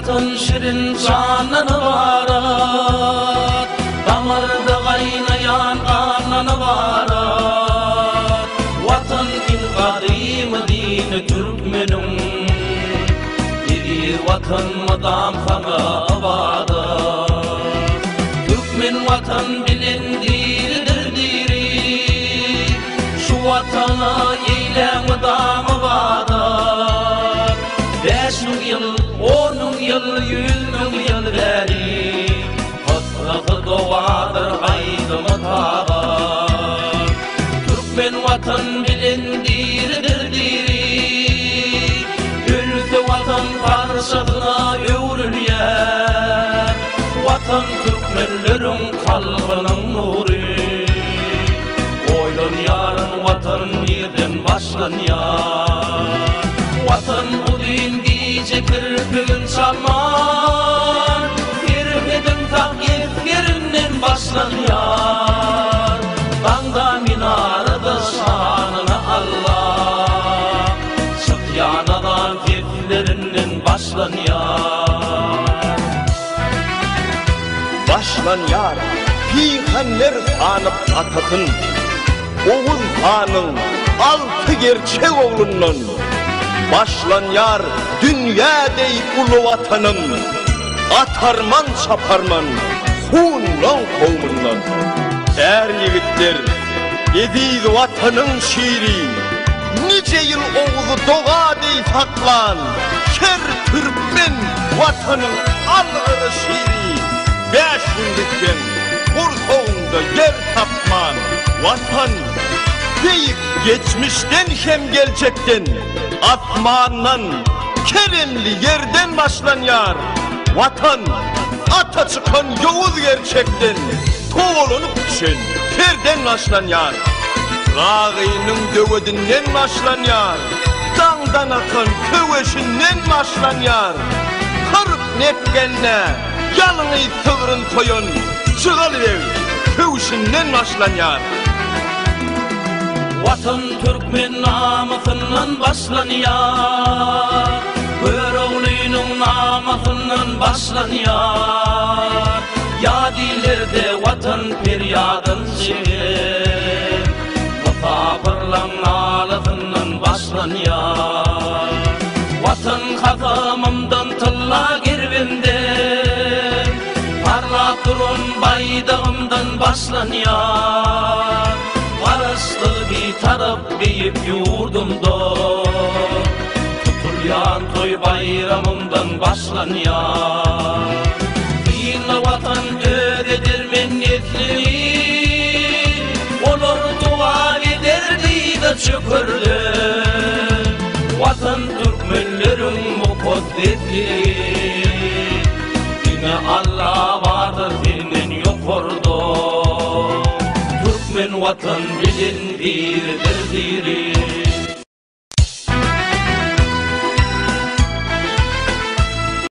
vatan şirin cananı varat, damarda kaynayan kananı varat. Vatan din kadim din Türkmenum, bir vatan madam kana varat. Türkmen vatan bilindirdir diri, şu vatana eylem damı varat. 5 yıl, 10 yıl, 100 yıl beri hasrı doğadır aydımı tabar. Türkmen vatan bilindirdir diri, ülke vatan karşısına övrülyer. Vatan Türkmenlerin kalbinin nuru, oylun yarın vatan yerden başlanıyor. Vatan bu din giyecek kirpigin çalman, kirpigin tak yerinden başlanıyor. Dağda minarada şanını Allah, sık yanadan keflerinden başlanıyor. Başlanıyor peygamber tanıp atatın, Oğuz Han'ın 6 gerçek oğlundan. Başlanıyor dünya deyip ulu vatanım, atarman çaparman hunlan kovmundan. Er yigitler ediydi vatanın şiiri, nice yıl Oğuz'u doğa deyip saklan. Şer Türkmen vatanın algırı şiiri, 5 günlükten kurtuğunda yer tapman. Vatan deyip geçmişten hem gelecekten, atmandan keremli yerden başlanıyor. Vatan ata çıkan Yavuz gerçekten, toğulunup düşen terden başlanıyor. Rağının dövedinden başlanıyor, dağdan akan köveşinden başlanıyor. Kırık nepkenle yalını tığırın koyun, çıgalıver köveşinden başlanıyor. Vatan Türkmen namısından başlanıyor, Köroğlu'nun namısından başlanıyor. Yadilerde vatan feryadın şiir, musafirlan ağlasından başlanıyor. Vatan kazamımdan tılla girvimden, parlak durun baydağımdan başlanıyor. Karıştı bir taraf deyip yurdumda, tutulyan toy bayramımdan başlanıyor. Dinle vatan öğretir minnetli, olur dua ederdi de şükürlü. Vatan Türkmenlerin mukaddesi, dine Allah vardır dinin yok orada. Türkmen vatan bilindirdir diri.